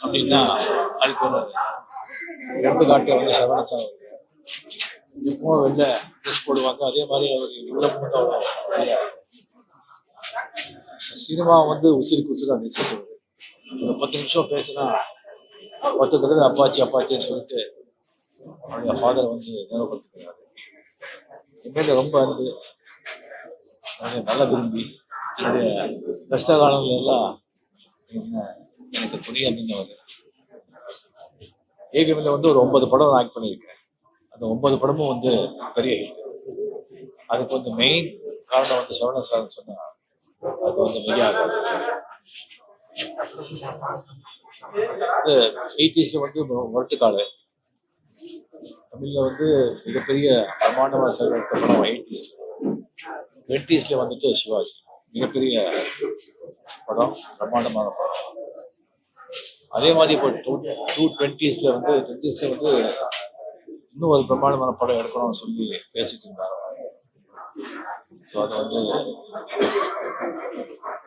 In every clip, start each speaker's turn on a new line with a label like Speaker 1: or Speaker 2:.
Speaker 1: அப்படின்னா அதுக்கு ஒரு எடுத்துக்காட்டு வந்து சரவண சார் எப்பவும் வெளில ட்ரெஸ் போடுவாங்க. அதே மாதிரி அவர் உள்ளமும் வந்து அவ்வளோ சினிமா வந்து உசிருக்கு உசிரா நேசிச்சவர். ஒரு 10 நிமிஷம் பேசினா 10 தடவை அப்பாச்சி அப்பாச்சின்னு சொல்லிட்டு அவருடைய ஃபாதர் வந்து நினைவுபடுத்திக்கிறாரு. என்கிட்ட ரொம்ப அன்பு, என்னுடைய நல்ல விரும்பி, என்னுடைய கஷ்ட காலங்கள் எல்லாம் எனக்கு துணியா நின்றவர். ஏவிஎம்ல வந்து ஒரு 9 படம் ஆக்ட் பண்ணியிருக்கேன். அந்த 9 படமும் வந்து பெரிய ஹிட். அதுக்கு வந்து மெயின் காரணம் வந்து சரவண சார்னு சொன்னா அது வந்து மிகையாகாது. வந்து 80s வந்து முரட்டுக்காடு தமிழ்ல வந்து மிகப்பெரிய பிரமாண்டமான செலவு எடுத்த படம் 80s. 20s வந்துட்டு சிவாஜி மிகப்பெரிய படம், பிரம்மாண்டமான படம். அதே மாதிரி இப்போ 2020s வந்து இன்னும் ஒரு பிரம்மாண்டமான படம் எடுக்கணும்னு சொல்லி பேசிட்டு இருந்தாங்க. ஸோ அது வந்து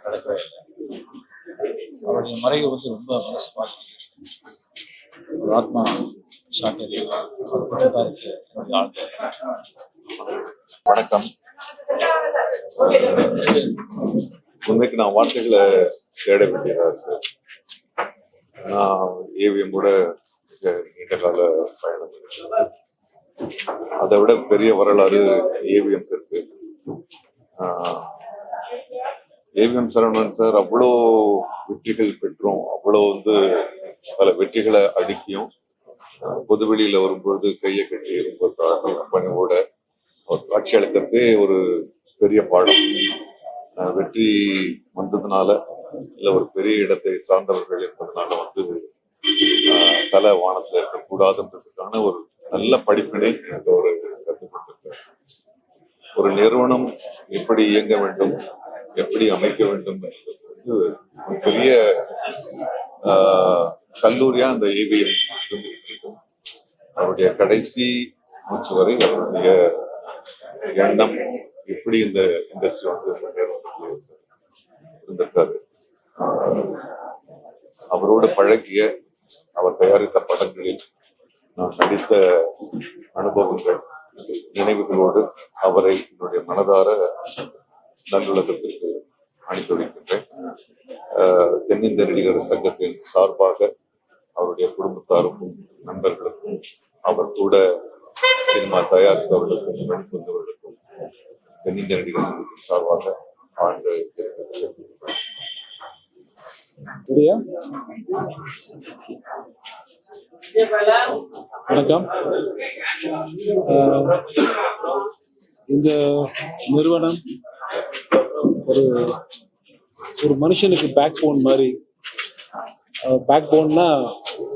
Speaker 1: நடக்கவே இல்லை. அவருடைய மறைவு வந்து ரொம்ப மனசு பார்த்து ஒரு ஆத்மா சாக்கரி அவர் குடும்பத்தாருக்கு என்னுடைய ஆழ்ந்த
Speaker 2: வணக்கம். உண்மைக்கு நான் வார்த்தைகளை தேட வேண்டியதா இருக்கு. நான் ஏவிஎம்மோட நீண்ட கால பயணம் இருக்கு. அதை விட பெரிய வரலாறு ஏவிஎம் இருக்கு. ஏவிஎம் சரவணன் சார் அவ்வளோ வெற்றிகள் பெற்றோம், அவ்வளோ வந்து பல வெற்றிகளை அடுக்கியும் பொதுவெளியில வரும்பொழுது கையை கட்டி ரொம்ப பணிவோட அவர் காட்சி அளிக்கிறதே ஒரு பெரிய பாடம். வெற்றி வந்ததுனால இல்ல ஒரு பெரிய இடத்தை சார்ந்தவர்கள் என்பதனால வந்து தலை வானத்துல இருக்கக்கூடாதுன்றதுக்கான ஒரு நல்ல படிப்பினை எனக்கு ஒரு கற்றுக்கொண்டிருக்கார். ஒரு நிறுவனம் எப்படி இயங்க வேண்டும், எப்படி அமைக்க வேண்டும் என்பது வந்து ஒரு பெரிய கல்லூரியா அந்த ஏவிஎம் இருந்திருக்கும். அவருடைய கடைசி மூச்சு வரை அவருடைய எண்ணம் எப்படி இந்த இண்டஸ்ட்ரி வந்து இருந்திருக்காரு. அவரோடு பழகிய, அவர் தயாரித்த படங்களில் நான் நடித்த அனுபவங்கள், நினைவுகளோடு அவரை என்னுடைய மனதார நல்லுலகத்திற்கு அனுப்பி வைக்கின்றேன். தென்னிந்திய நடிகர் சங்கத்தின் சார்பாக அவருடைய குடும்பத்தாருக்கும் நண்பர்களுக்கும் அவர் கூட சினிமா தயாரித்தவர்களுக்கும் வெளிவந்தவர்களுக்கும் தென்னிந்திய நடிகர் சங்கத்தின் சார்பாக ஆண்டு
Speaker 3: வணக்கம். இந்த நிறுவனம் ஒரு மனுஷனுக்கு பேக் போன் மாதிரி. பேக் போன்னா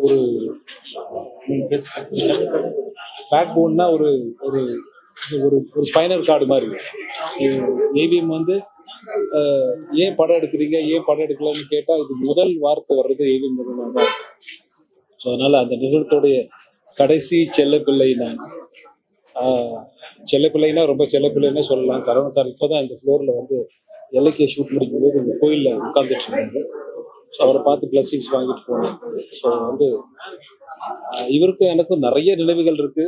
Speaker 3: ஒரு ஸ்பைனல் கார்டு மாதிரி. ஏவிஎம் வந்து ஏன் படம் எடுக்கிறீங்க, ஏன் படம் எடுக்கலன்னு கேட்டால் இது முதல் வார்த்தை வர்றது ஏவிஎம் நிறுவனம் தான். ஸோ அதனால அந்த நிறுவனத்துடைய கடைசி செல்லப்பிள்ளை நான். செல்லப்பிள்ளைன்னா ரொம்ப செல்லப்பிள்ளைன்னே சொல்லலாம். சரவணன் சார் இப்போதான் இந்த ஃப்ளோரில் வந்து எல்லைக்கே ஷூட் முடிக்கும்போது இந்த கோயிலில் உட்கார்ந்துட்டு இருந்தாங்க. ஸோ அவரை பார்த்து பிளஸிங்ஸ் வாங்கிட்டு போனேன். ஸோ வந்து இவருக்கு எனக்கும் நிறைய நினைவுகள் இருக்கு,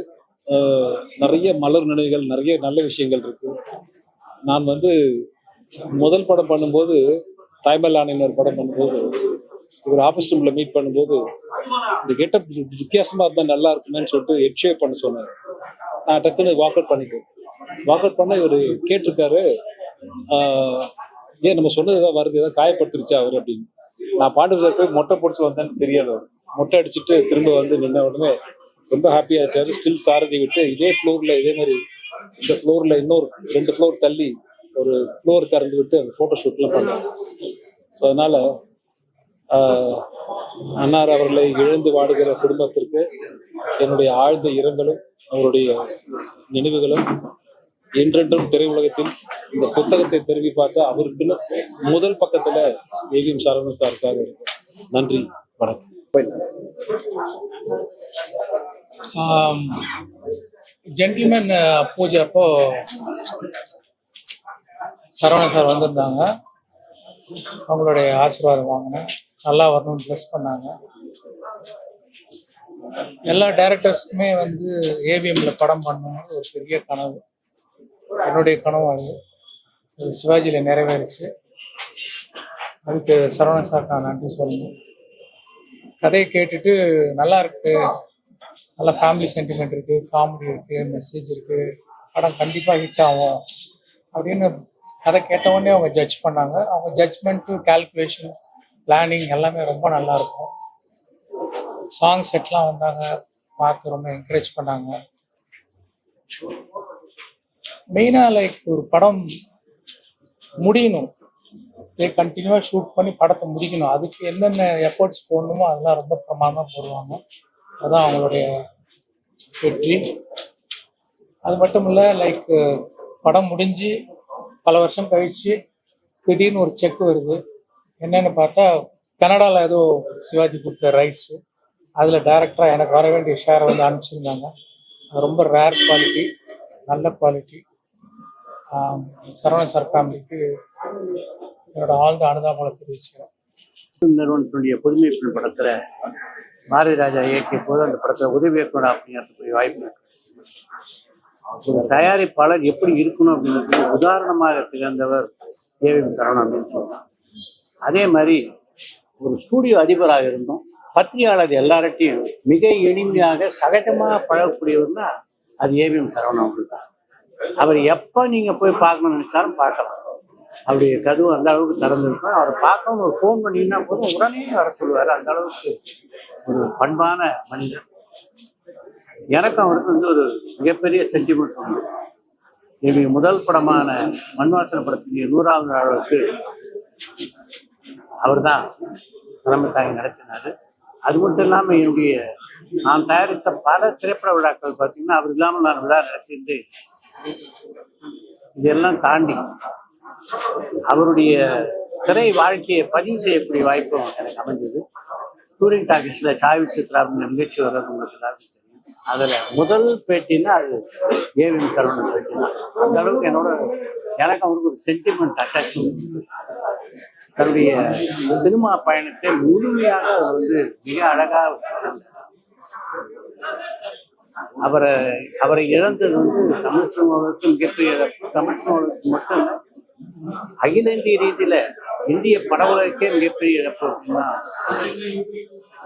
Speaker 3: நிறைய மலர் நினைவுகள், நிறைய நல்ல விஷயங்கள் இருக்கு. நான் வந்து முதல் படம் பண்ணும்போது, தாய்மல்லானின் ஒரு படம் பண்ணும்போது, இவர் ஆஃபீஸ் ரூம்ல மீட் பண்ணும்போது இந்த கெட்டப் வித்தியாசமா இருந்தா நல்லா இருக்குன்னு சொல்லிட்டு ஹெட் ஷேப் பண்ண சொன்னார். நான் டக்குன்னு வாக் அவுட் பண்ணிட்டேன். வாக் அவுட் பண்ண இவர் கேட்டிருக்காரு, ஏன் நம்ம சொன்னது ஏதாவது வருது, ஏதாவது காயப்படுத்திருச்சா அவர் அப்படின்னு. நான் பாண்டு சார் போய் மொட்டை பிடிச்சி வந்தேன்னு தெரியாது. அவர் மொட்டை அடிச்சுட்டு திரும்ப வந்து நின்ன உடனே ரொம்ப ஹாப்பியா இருக்காரு. ஸ்டில் சாரதி விட்டு இதே ஃப்ளோர்ல, இதே மாதிரி இந்த ஃப்ளோர்ல இன்னொரு 2 ஃப்ளோர் தள்ளி ஒரு ஃப்ளோர் திறந்து விட்டு அந்த போட்டோ ஷூட்லாம் பண்ணாங்க. ஸோ அதனால அன்னார் அவர்களை இழந்து வாடுகிற குடும்பத்திற்கு என்னுடைய ஆழ்ந்த இரங்கலும் அவருடைய நினைவுகளும். என்றென்றும் திரையுலகத்தில் இந்த புத்தகத்தை திரும்பி பார்த்த அவருக்குன்னு முதல் பக்கத்துல ஏவிஎம் சரவணன் சாருக்காக இருக்கு. நன்றி, வணக்கம்.
Speaker 4: ஜென்டில்மேன் பூஜை அப்போ சரவணன் சார் வந்திருந்தாங்க. அவங்களுடைய ஆசீர்வாதம் வாங்கினேன். நல்லா வரணும்னு ப்ளஸ் பண்ணாங்க. எல்லா டைரக்டர்ஸ்க்குமே வந்து ஏவிஎம்ல படம் பண்ணணும்னு ஒரு பெரிய கனவு. என்னுடைய கனவு அது சிவாஜியில் நிறைவேறுச்சு. அதுக்கு சரவணன் சார் நான் நன்றி சொல்லணும். கதையை கேட்டுட்டு நல்லா இருக்கு, நல்ல ஃபேமிலி சென்டிமெண்ட் இருக்கு, காமெடி இருக்கு, மெசேஜ் இருக்கு, படம் கண்டிப்பாக ஹிட் ஆகும் அப்படின்னு கதை கேட்டவுடனே அவங்க ஜட்ஜ் பண்ணாங்க. அவங்க ஜட்ஜ்மெண்ட்டு, கால்குலேஷன், பிளானிங் எல்லாமே ரொம்ப நல்லா இருக்கும். சாங் செட்லாம் வந்தாங்க, பார்த்து ரொம்ப என்கரேஜ் பண்ணாங்க. மெயினாக லைக் ஒரு படம் முடியணும், கண்டினியூவாக ஷூட் பண்ணி படத்தை முடிக்கணும். அதுக்கு என்னென்ன எஃபர்ட்ஸ் போடணுமோ அதெல்லாம் ரொம்ப பிரமாதமாக போடுவாங்க. அதுதான் அவங்களுடைய வெற்றி. அது மட்டும் இல்லை, லைக் படம் முடிஞ்சு பல வருஷம் கழித்து திடீர்னு ஒரு செக் வருது. என்னென்னு பார்த்தா கனடாவில் ஏதோ சிவாஜி கொடுத்த ரைட்ஸு, அதில் டைரக்டராக எனக்கு வர வேண்டிய ஷேரை வந்து அனுப்பிச்சிருந்தாங்க. அது ரொம்ப ரேர் குவாலிட்டி, நல்ல குவாலிட்டி. சரவணன் சார் ஃபேமிலிக்கு என்னோட ஆழ்ந்த அனுதாபங்களை தெரிவிச்சுக்கிறேன்.
Speaker 5: நிறுவனத்தினுடைய புதுமை பெண் படத்துல பாரதி ராஜா இயக்கிய போது அந்த படத்துல உதவி இயக்குனர் அப்படிங்கிறதுக்குரிய வாய்ப்பு இருக்கு. ஒரு தயாரிப்பாளர் எப்படி இருக்கணும் அப்படிங்கிறது உதாரணமாக திகழ்ந்தவர் ஏவிஎம் சரவணன் அப்படின்னு சொல்லலாம். அதே மாதிரி ஒரு ஸ்டூடியோ அதிபராக இருந்தோம், பத்திரிகையாளர் எல்லார்ட்டையும் மிக எளிமையாக சகஜமாக பழகக்கூடியவர்னா அது ஏவிஎம் சரவணன் அவர்கள் தான். அவர் எப்போ நீங்க போய் பார்க்கணும்னு நினைச்சாலும் பார்க்கலாம். அவருடைய கதவு அந்த அளவுக்கு திறந்துருக்கும். அவரை பார்க்கணும் ஒரு ஃபோன் பண்ணிங்கன்னா போதும் உடனே வர சொல்லுவார். அந்த அளவுக்கு ஒரு பண்பான மனிதர். எனக்கும் அவருக்கு வந்து ஒரு மிகப்பெரிய சென்டிமெண்ட் உண்டு. என்னுடைய முதல் படமான மண்வாசன படத்தினுடைய 100வது நாளுக்கு அவர் தான் தலைமை தாங்கி நடத்தினாரு. அது மட்டும் இல்லாமல் என்னுடைய நான் தயாரித்த பல திரைப்பட விழாக்கள் பார்த்தீங்கன்னா அவர் இல்லாமல் நான் விழா நடத்திட்டு இதெல்லாம் தாண்டி அவருடைய திரை வாழ்க்கையை பதிவு செய்யக்கூடிய வாய்ப்பும் எனக்கு அமைஞ்சது. டூரிங் டாக்கீஸ்ல சாய் சித்ரா நிகழ்ச்சி வர்றது உங்களுக்கு எல்லாருக்கும் தெரியும். அதுல முதல் பேட்டின்னா அது ஏவிஎம் சரவணன் பேட்டி தான். அந்த அளவுக்கு எனக்கு அவருக்கு ஒரு சென்டிமெண்ட் அட்டாச்மெண்ட். தன்னுடைய சினிமா பயணத்தை முழுமையாக அவர் வந்து மிக அழகாக அவரை இழந்தது வந்து தமிழ் சினிமாவுக்கு மிகப்பெரிய இழப்பு. தமிழ் சினிமாவுக்கு மட்டும் இல்லை, அகில இந்திய ரீதியில இந்திய பட உலகக்கே மிகப்பெரிய இழப்பு. அப்படின்னா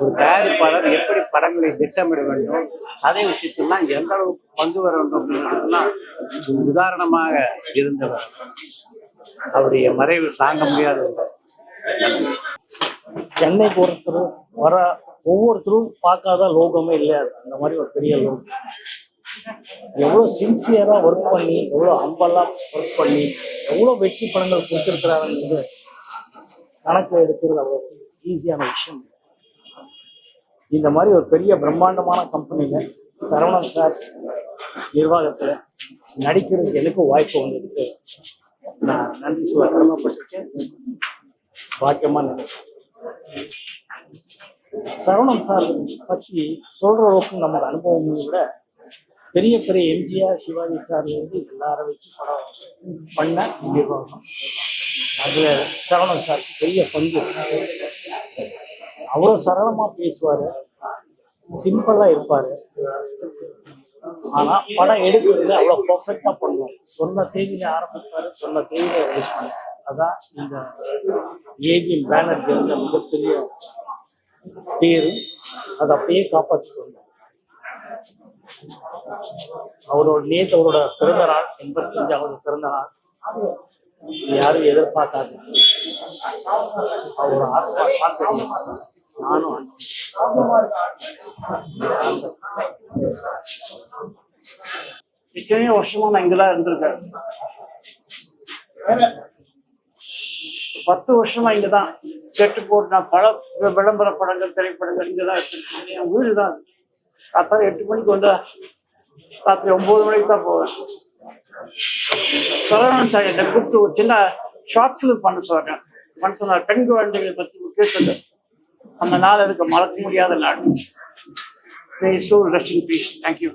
Speaker 5: ஒரு தயாரிப்பாளர் எப்படி படங்களை திட்டமிட வேண்டும், அதே விஷயத்தெல்லாம் எந்த அளவுக்கு கொண்டு வர வேண்டும் அப்படின்றதுலாம் உதாரணமாக இருந்தவர். அவருடைய மறைவு தாங்க முடியாத.
Speaker 6: சென்னை பொறுத்தரும் வர ஒவ்வொருத்தரும் பார்க்காத லோகமே இல்லை. அந்த மாதிரி ஒரு பெரிய லோகம். எவ்வளோ சின்சியராக ஒர்க் பண்ணி, எவ்வளோ ஹம்பலாக ஒர்க் பண்ணி, எவ்வளோ வெற்றி படங்கள் கொடுத்துருக்கிறாருங்கிறது கணக்கு எடுக்கிறது அவ்வளோ ஈஸியான விஷயம். இந்த மாதிரி ஒரு பெரிய பிரம்மாண்டமான கம்பெனியில் சரவணன் சார் நிர்வாகத்தில் நடிக்கிறதுக்கு எனக்கும் வாய்ப்பு வந்ததுக்கு நான் நன்றி சொல்ல கடமைப்பட்டிருக்கேன். பாக்கியமாக நினைக்கிறேன். சரவணன் சார் பற்றி சொல்கிற அளவுக்கு நமக்கு அனுபவம் விட பெரிய பெரிய எம்ஜிஆர், சிவாஜி சார் வந்து எல்லாரும் வச்சு படம் பண்ண நிர்வாகம். அதில் சரவணன் சாருக்கு பெரிய பங்கு. அவ்வளோ சரளமாக பேசுவார், சிம்பிளாக இருப்பார். ஆனால் படம் எடுக்கிறது அவ்வளோ பர்ஃபெக்டாக பண்ணுவார். சொன்ன தேதியில ஆரம்பிப்பார், சொன்ன தேதியில ரிலீஸ் பண்ணுவார். அதான் இந்த ஏவிஎம் பேனருக்கு இருந்த மிகப்பெரிய பேரு. அதை அப்படியே காப்பாற்றிட்டு வந்தார். நேற்று அவரோட பிறந்த நாள், 85வது பிறந்த நாள். யாரும் எதிர்பார்க்காது. அவரோட ஆத்மா சாந்தி. நானும்
Speaker 5: எத்தனையோ வருஷமா நான் இங்கதான் இருந்திருக்கேன். 10 வருஷமா இங்கதான் செட்டு போட்டு நான் பல விளம்பர படங்கள், திரைப்படங்கள் இங்கதான் எடுத்திருக்கேன். என் வீடு தான். ராத்திரி 8 மணிக்கு வந்தா ராத்திரி 9 மணிக்கு தான் போவேன். சரவணன் சார் என்னை கூப்பிட்டு ஒரு சின்ன ஷார்ட் ஃபிலிம் பண்ண சொல்றேன். சொன்னார், பெண் குழந்தைகளை பற்றி கேட்டது. அந்த நாள் எனக்கு மறக்க முடியாத நாள். May his soul rest in peace. Thank you.